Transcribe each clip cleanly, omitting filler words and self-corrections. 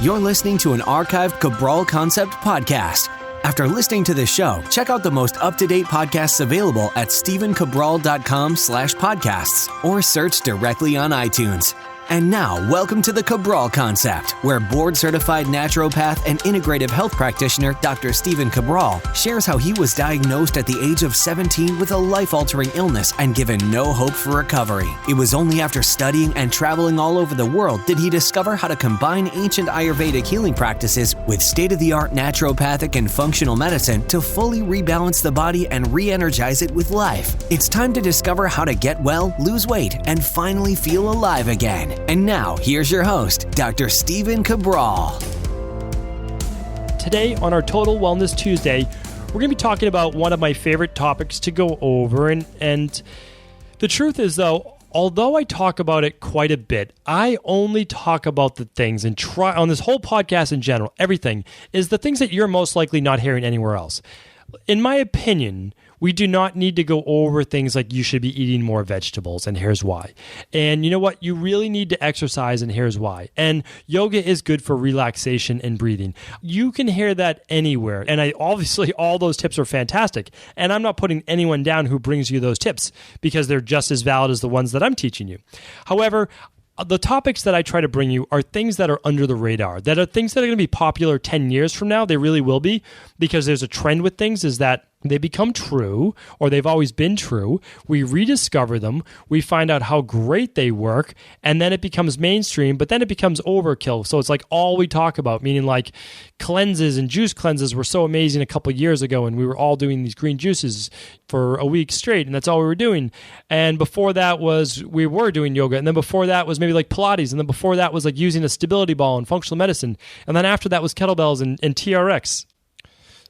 You're listening to an archived Cabral Concept podcast. After listening to this show, check out the most up-to-date podcasts available at stephencabral.com/podcasts or search directly on iTunes. And now, welcome to the Cabral Concept, where board-certified naturopath and integrative health practitioner Dr. Stephen Cabral shares how he was diagnosed at the age of 17 with a life-altering illness and given no hope for recovery. It was only after studying and traveling all over the world did he discover how to combine ancient Ayurvedic healing practices with state-of-the-art naturopathic and functional medicine to fully rebalance the body and re-energize it with life. It's time to discover how to get well, lose weight, and finally feel alive again. And now, here's your host, Dr. Stephen Cabral. Today on our Total Wellness Tuesday, we're going to be talking about one of my favorite topics to go over. And the truth is, though, although I talk about it quite a bit, I only talk about the things and try on this whole podcast in general, everything is the things that you're most likely not hearing anywhere else. In my opinion, we do not need to go over things like you should be eating more vegetables, and here's why. And you know what? You really need to exercise, and here's why. And yoga is good for relaxation and breathing. You can hear that anywhere. And obviously, all those tips are fantastic. And I'm not putting anyone down who brings you those tips because they're just as valid as the ones that I'm teaching you. However, the topics that I try to bring you are things that are under the radar, that are things that are going to be popular 10 years from now. They really will be, because there's a trend with things is that they become true, or they've always been true. We rediscover them. We find out how great they work, and then it becomes mainstream, but then it becomes overkill. So it's like all we talk about, meaning like cleanses and juice cleanses were so amazing a couple years ago, and we were all doing these green juices for a week straight, and that's all we were doing. And before that was we were doing yoga, and then before that was maybe like Pilates, and then before that was like using a stability ball and functional medicine, and then after that was kettlebells and TRX.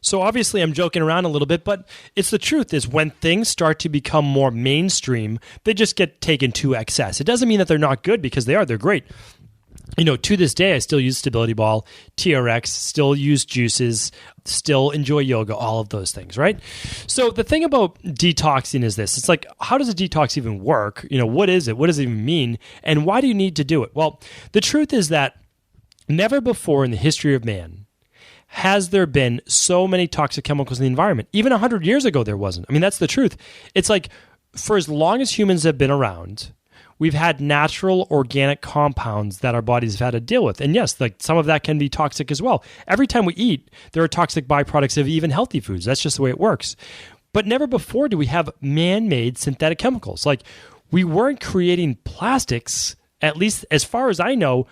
So obviously I'm joking around a little bit, but it's the truth is when things start to become more mainstream, they just get taken to excess. It doesn't mean that they're not good, because they are. They're great. You know, to this day, I still use stability ball, TRX, still use juices, still enjoy yoga, all of those things, right? So the thing about detoxing is this. It's like, how does a detox even work? You know, what is it? What does it even mean? And why do you need to do it? Well, the truth is that never before in the history of man has there been so many toxic chemicals in the environment. Even 100 years ago, there wasn't. I mean, that's the truth. It's like, for as long as humans have been around, we've had natural organic compounds that our bodies have had to deal with. And yes, like some of that can be toxic as well. Every time we eat, there are toxic byproducts of even healthy foods. That's just the way it works. But never before do we have man-made synthetic chemicals. Like, we weren't creating plastics, at least as far as I know,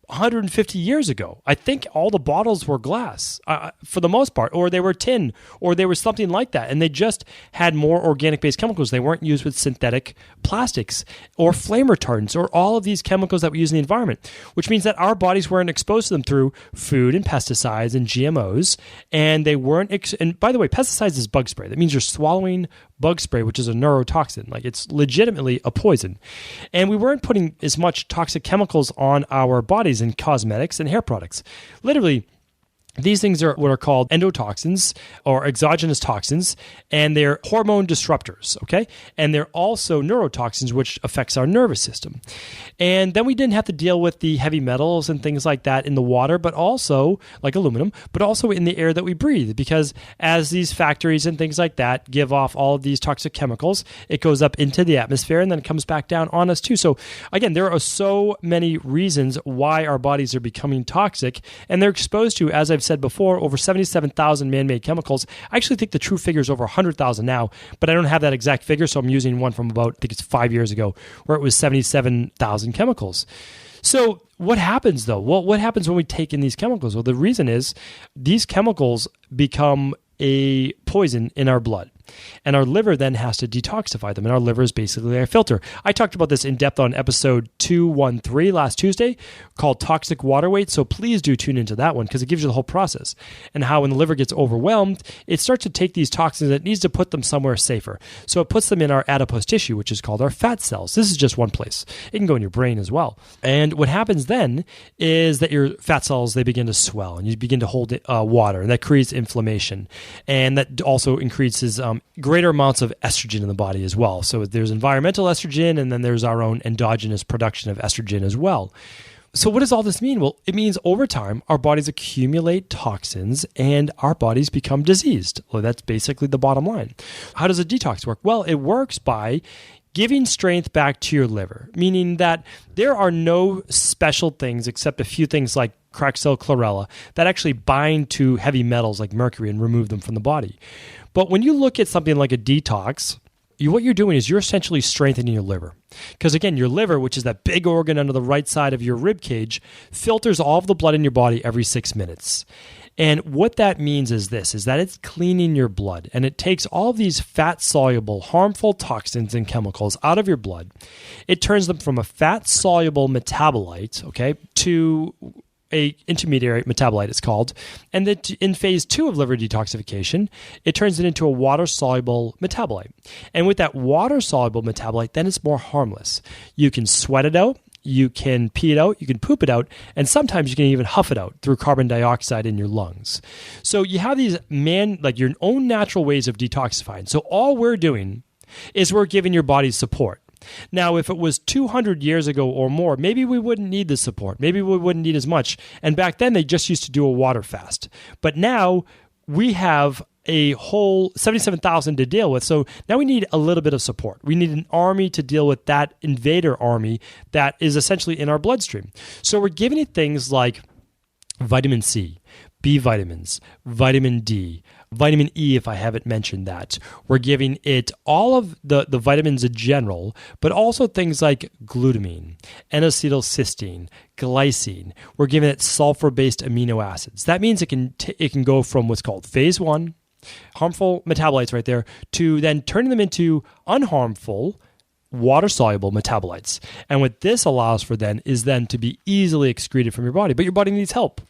150 years ago. I think all the bottles were glass for the most part, or they were tin, or they were something like that. And they just had more organic-based chemicals. They weren't used with synthetic plastics or flame retardants or all of these chemicals that we use in the environment, which means that our bodies weren't exposed to them through food and pesticides and GMOs. And they weren't, and by the way, pesticides is bug spray. That means you're swallowing bug spray, which is a neurotoxin. Like, it's legitimately a poison. And we weren't putting as much toxic chemicals on our bodies in cosmetics and hair products. Literally, these things are what are called endotoxins or exogenous toxins, and they're hormone disruptors, okay? And they're also neurotoxins, which affects our nervous system. And then we didn't have to deal with the heavy metals and things like that in the water, but also, like aluminum, but also in the air that we breathe, because as these factories and things like that give off all of these toxic chemicals, it goes up into the atmosphere and then it comes back down on us too. So again, there are so many reasons why our bodies are becoming toxic, and they're exposed to, as I've said before, over 77,000 man-made chemicals. I actually think the true figure is over 100,000 now, but I don't have that exact figure, so I'm using one from about, I think it's 5 years ago, where it was 77,000 chemicals. So what happens though? Well, what happens when we take in these chemicals? Well, the reason is these chemicals become a poison in our blood. And our liver then has to detoxify them. And our liver is basically our filter. I talked about this in depth on episode 213 last Tuesday called Toxic Water Weight. So please do tune into that one because it gives you the whole process and how when the liver gets overwhelmed, it starts to take these toxins and it needs to put them somewhere safer. So it puts them in our adipose tissue, which is called our fat cells. This is just one place. It can go in your brain as well. And what happens then is that your fat cells, they begin to swell and you begin to hold water, and that creates inflammation. And that also increases greater amounts of estrogen in the body as well. So there's environmental estrogen, and then there's our own endogenous production of estrogen as well. So what does all this mean? Well, it means over time, our bodies accumulate toxins and our bodies become diseased. Well, that's basically the bottom line. How does a detox work? Well, it works by giving strength back to your liver, meaning that there are no special things except a few things like Craxyl chlorella that actually bind to heavy metals like mercury and remove them from the body. But when you look at something like a detox, what you're doing is you're essentially strengthening your liver. Because again, your liver, which is that big organ under the right side of your rib cage, filters all of the blood in your body every 6 minutes. And what that means is this, is that it's cleaning your blood, and it takes all of these fat-soluble, harmful toxins and chemicals out of your blood. It turns them from a fat-soluble metabolite, okay, to a intermediate metabolite, it's called. And then in phase 2 of liver detoxification, it turns it into a water-soluble metabolite. And with that water-soluble metabolite, then it's more harmless. You can sweat it out, you can pee it out, you can poop it out, and sometimes you can even huff it out through carbon dioxide in your lungs. So you have these your own natural ways of detoxifying. So all we're doing is we're giving your body support. Now, if it was 200 years ago or more, maybe we wouldn't need the support. Maybe we wouldn't need as much. And back then, they just used to do a water fast. But now we have a whole 77,000 to deal with. So now we need a little bit of support. We need an army to deal with that invader army that is essentially in our bloodstream. So we're giving it things like vitamin C, B vitamins, vitamin D, vitamin E, if I haven't mentioned that. We're giving it all of the vitamins in general, but also things like glutamine, N-acetylcysteine, glycine. We're giving it sulfur-based amino acids. That means it can go from what's called phase 1, harmful metabolites right there, to then turning them into unharmful, water-soluble metabolites. And what this allows for then is then to be easily excreted from your body, but your body needs help.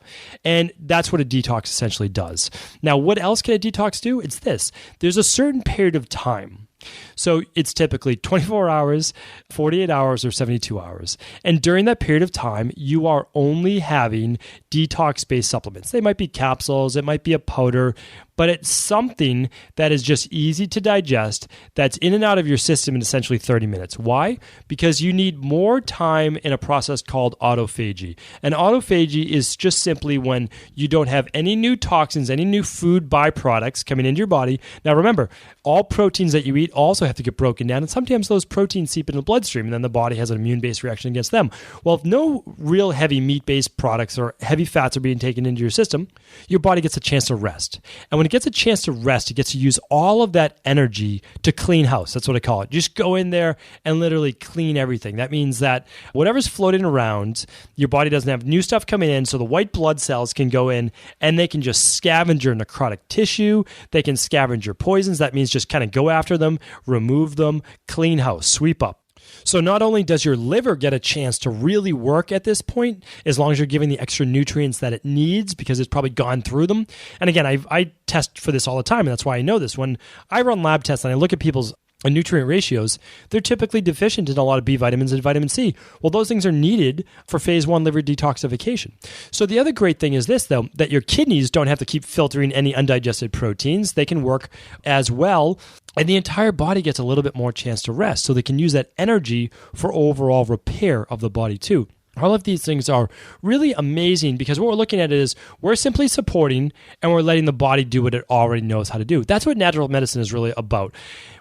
And that's what a detox essentially does. Now, what else can a detox do? It's this. There's a certain period of time. So it's typically 24 hours, 48 hours, or 72 hours. And during that period of time, you are only having detox-based supplements. They might be capsules, it might be a powder, but it's something that is just easy to digest, that's in and out of your system in essentially 30 minutes. Why? Because you need more time in a process called autophagy. And autophagy is just simply when you don't have any new toxins, any new food byproducts coming into your body. Now remember, all proteins that you eat also have to get broken down, and sometimes those proteins seep into the bloodstream, and then the body has an immune-based reaction against them. Well, if no real heavy meat-based products or heavy fats are being taken into your system, your body gets a chance to rest. And when it gets a chance to rest, it gets to use all of that energy to clean house. That's what I call it. Just go in there and literally clean everything. That means that whatever's floating around, your body doesn't have new stuff coming in, so the white blood cells can go in and they can just scavenge your necrotic tissue. They can scavenge your poisons. That means just kind of go after them, remove them, clean house, sweep up. So not only does your liver get a chance to really work at this point, as long as you're giving the extra nutrients that it needs because it's probably gone through them. And again, I test for this all the time, and that's why I know this. When I run lab tests and I look at people's nutrient ratios, they're typically deficient in a lot of B vitamins and vitamin C. Well, those things are needed for phase 1 liver detoxification. So the other great thing is this, though, that your kidneys don't have to keep filtering any undigested proteins. They can work as well, and the entire body gets a little bit more chance to rest, so they can use that energy for overall repair of the body too. All of these things are really amazing because what we're looking at is we're simply supporting and we're letting the body do what it already knows how to do. That's what natural medicine is really about.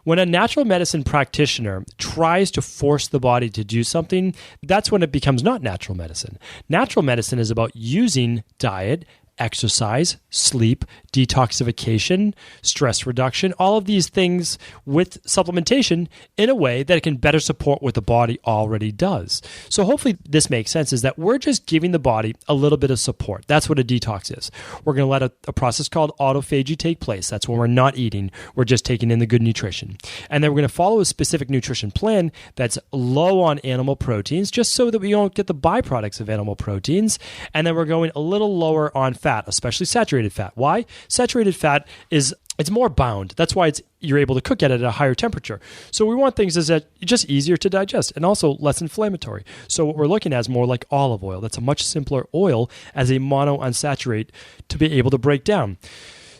When a natural medicine practitioner tries to force the body to do something, that's when it becomes not natural medicine. Natural medicine is about using diet, exercise, sleep, detoxification, stress reduction, all of these things with supplementation in a way that it can better support what the body already does. So hopefully this makes sense, is that we're just giving the body a little bit of support. That's what a detox is. We're going to let a process called autophagy take place. That's when we're not eating. We're just taking in the good nutrition. And then we're going to follow a specific nutrition plan that's low on animal proteins, just so that we don't get the byproducts of animal proteins. And then we're going a little lower on fat, especially saturated fat. Why? Saturated fat it's more bound. That's why you're able to cook at it at a higher temperature. So we want things that are just easier to digest and also less inflammatory. So what we're looking at is more like olive oil. That's a much simpler oil as a monounsaturated to be able to break down.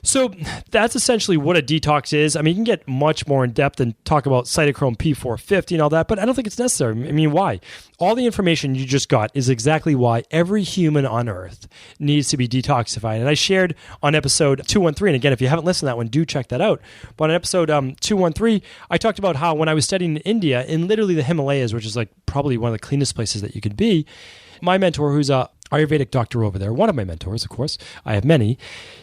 So that's essentially what a detox is. I mean, you can get much more in depth and talk about cytochrome P450 and all that, but I don't think it's necessary. I mean, why? All the information you just got is exactly why every human on Earth needs to be detoxified. And I shared on episode 213, and again, if you haven't listened to that one, do check that out. But on episode 213, I talked about how when I was studying in India, in literally the Himalayas, which is like probably one of the cleanest places that you could be, my mentor, who's a Ayurvedic doctor over there, one of my mentors, of course, I have many,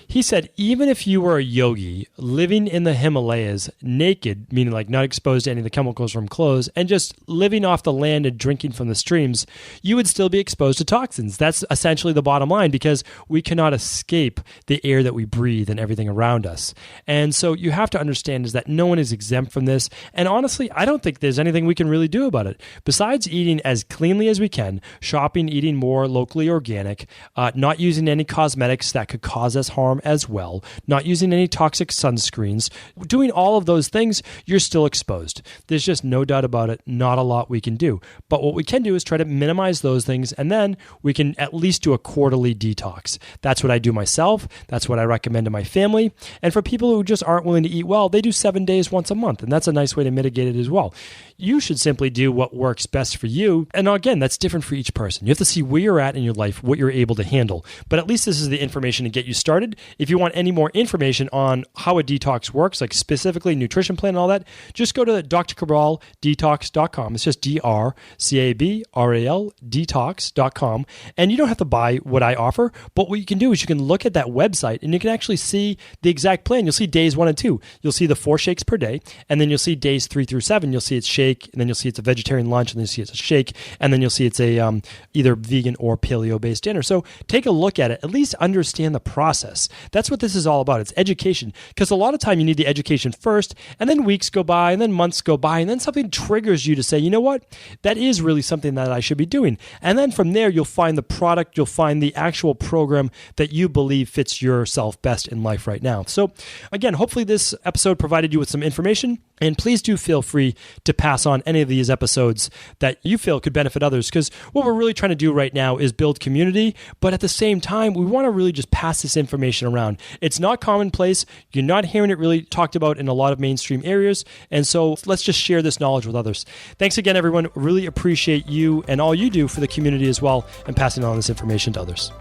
he said, even if you were a yogi living in the Himalayas naked, meaning like not exposed to any of the chemicals from clothes, and just living off the land and drinking from the streams, you would still be exposed to toxins. That's essentially the bottom line, because we cannot escape the air that we breathe and everything around us. And so you have to understand is that no one is exempt from this. And honestly, I don't think there's anything we can really do about it. Besides eating as cleanly as we can, shopping, eating more locally organic, not using any cosmetics that could cause us harm as well, not using any toxic sunscreens, doing all of those things, you're still exposed. There's just no doubt about it, not a lot we can do. But what we can do is try to minimize those things, and then we can at least do a quarterly detox. That's what I do myself. That's what I recommend to my family. And for people who just aren't willing to eat well, they do 7 days once a month, and that's a nice way to mitigate it as well. You should simply do what works best for you. And again, that's different for each person. You have to see where you're at in your life, what you're able to handle. But at least this is the information to get you started. If you want any more information on how a detox works, like specifically nutrition plan and all that, just go to drcabraldetox.com. It's just DRCABRAL detox.com. And you don't have to buy what I offer, but what you can do is you can look at that website and you can actually see the exact plan. You'll see days 1 and 2. You'll see the 4 shakes per day, and then you'll see days 3 through 7. You'll see it's shake, and then you'll see it's a vegetarian lunch, and then you'll see it's a shake, and then you'll see it's a either vegan or paleo-based dinner. So take a look at it. At least understand the process. That's what this is all about. It's education, because a lot of time you need the education first, and then weeks go by, and then months go by, and then something triggers you to say, you know what? That is really something that I should be doing. And then from there, you'll find the product, you'll find the actual program that you believe fits yourself best in life right now. So again, hopefully this episode provided you with some information, and please do feel free to pass on any of these episodes that you feel could benefit others, because what we're really trying to do right now is build community, but at the same time, we want to really just pass this information around. It's not commonplace. You're not hearing it really talked about in a lot of mainstream areas, and so let's just share this knowledge with others. Thanks again, everyone. Really appreciate you and all you do for the community as well, and passing on this information to others.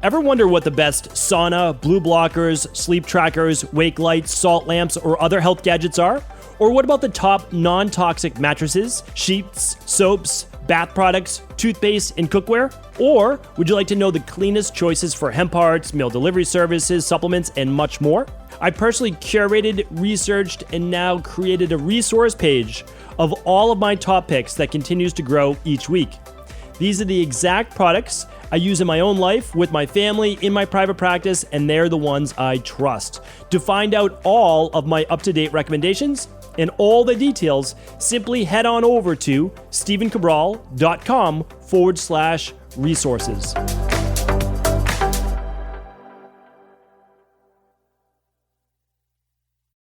Ever wonder what the best sauna, blue blockers, sleep trackers, wake lights, salt lamps, or other health gadgets are? Or what about the top non-toxic mattresses, sheets, soaps, bath products, toothpaste, and cookware? Or would you like to know the cleanest choices for hemp parts, meal delivery services, supplements, and much more? I personally curated, researched, and now created a resource page of all of my top picks that continues to grow each week. These are the exact products I use in my own life, with my family, in my private practice, and they're the ones I trust. To find out all of my up-to-date recommendations and all the details, simply head on over to stevencabral.com/resources.